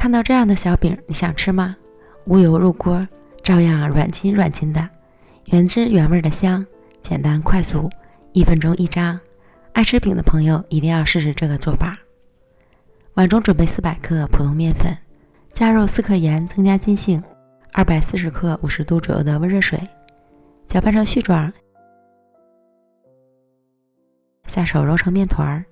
看到这样的小饼，你想吃吗？无油入锅，照样软筋软筋的，原汁原味的香，简单快速，1分钟1张。爱吃饼的朋友一定要试试这个做法。碗中准备400克普通面粉，加入4克盐增加筋性，240克50度左右的温热水，搅拌成絮状，下手揉成面团。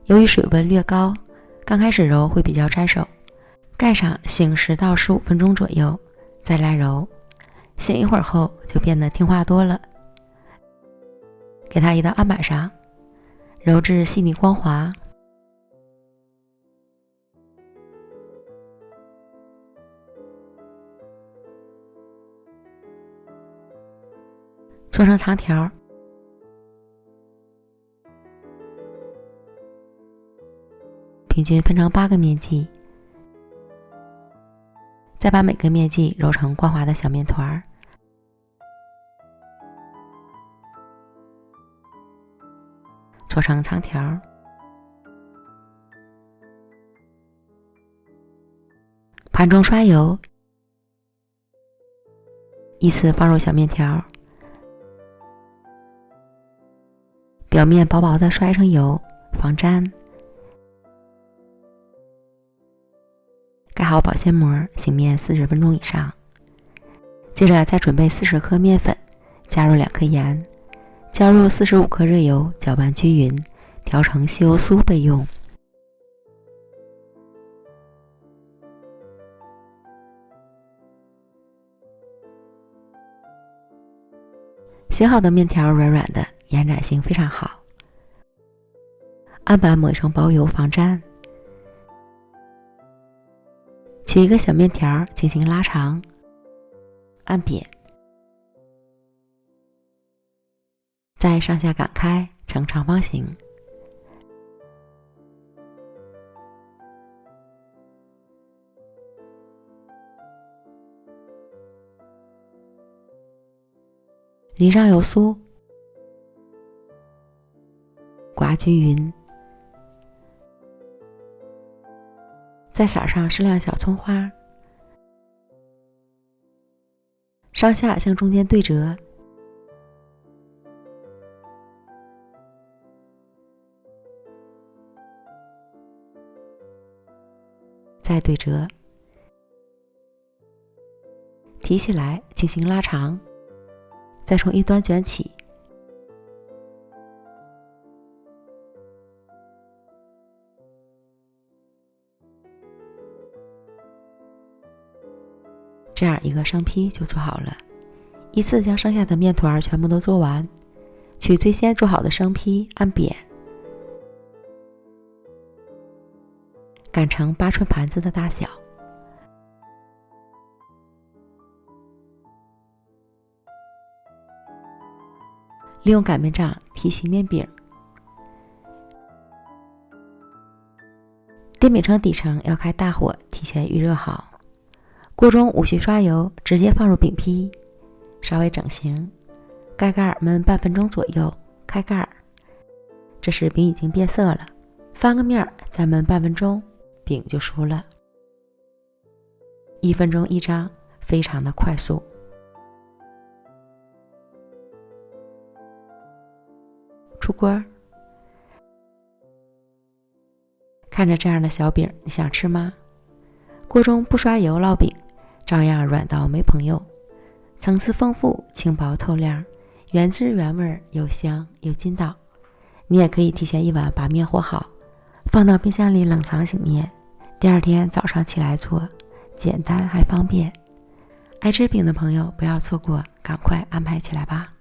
由于水温略高，刚开始揉会比较粘手，盖上醒10到15分钟左右，再来揉。醒一会儿后就变得听话多了。给它移到案板上，揉至细腻光滑。做成长条，平均分成8个面剂，再把每个面剂揉成光滑的小面团，搓成长条。盘中刷油，依次放入小面条，表面薄薄的刷一层油，防粘。盖好保鲜膜，醒面40分钟以上。接着再准备40克面粉，加入2克盐，浇入45克热油，搅拌均匀，调成稀油酥备用。洗好的面条软软的，延展性非常好。案板抹一层薄油防粘。取一个小面条进行拉长，按扁，再上下擀开成长方形。淋上油酥，刮均匀，再撒上适量小葱花，上下向中间对折，再对折，提起来进行拉长，再从一端卷起，这样一个生坯就做好了。依次将剩下的面团全部都做完，取最先做好的生坯按扁，擀成8寸盘子的大小。利用擀面杖提起面饼，电饼铛底层要开大火，提前预热好。锅中无需刷油，直接放入饼坯，稍微整形，盖盖焖半分钟左右，开盖。这时饼已经变色了，翻个面再焖半分钟，饼就熟了。1分钟1张，非常的快速。出锅，看着这样的小饼，你想吃吗？锅中不刷油烙饼，照样软到没朋友，层次丰富，轻薄透亮，原汁原味，又香又筋道。你也可以提前1晚把面和好，放到冰箱里冷藏醒面，第2天早上起来做，简单还方便。爱吃饼的朋友不要错过，赶快安排起来吧。